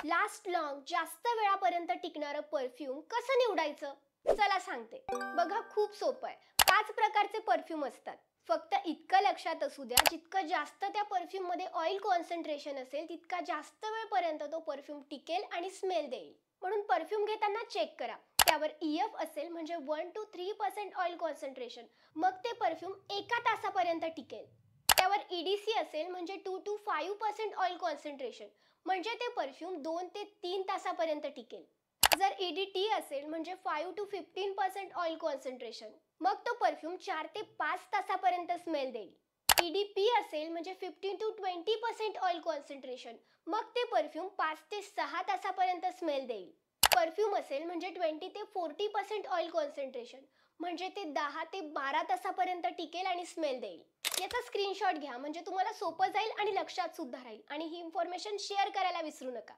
Last long जास्त वेळापर्यंत टिकणारं परफ्यूम कसं निवडायचं? चला सांगते. बघा, खूप सोपं आहे. 5 प्रकारचे परफ्यूम असतात. फक्त इतकं लक्षात असू द्या, जितकं जास्त त्या परफ्यूम मध्ये ऑइल कॉन्सन्ट्रेशन असेल तितका जास्त वेळपर्यंत तो परफ्यूम टिकेल आणि स्मेल देईल. म्हणून परफ्यूम घेताना चेक करा. त्यावर EF असेल म्हणजे 1 to 3% ऑइल कॉन्सन्ट्रेशन, मग ते परफ्यूम 1 तासापर्यंत टिकेल. त्यावर EDC असेल म्हणजे 2 to 5% ऑइल कॉन्सन्ट्रेशन, म्हणजे ते परफ्यूम 2 ते 3 तासापर्यंत टिकेल. जर EDT असेल म्हणजे 5 to 15% ऑइल कॉन्सन्ट्रेशन, मग तो परफ्यूम 4 ते 5 तासापर्यंत स्मेल देईल. EDP असेल म्हणजे 15 to 20% ऑइल कॉन्सन्ट्रेशन, मग ते परफ्यूम 5 ते 6 तासापर्यंत स्मेल देईल. परफ्यूम असेल म्हणजे 20 ते 40% ऑइल कॉन्सन्ट्रेशन, म्हणजे ते 10 ते 12 तासापर्यंत टिकेल आणि स्मेल देईल. याचा स्क्रीनशॉट घ्या म्हणजे तुम्हाला सोपं जाईल आणि लक्षात सुद्धा राहील. आणि ही इन्फॉर्मेशन शेअर करायला विसरू नका.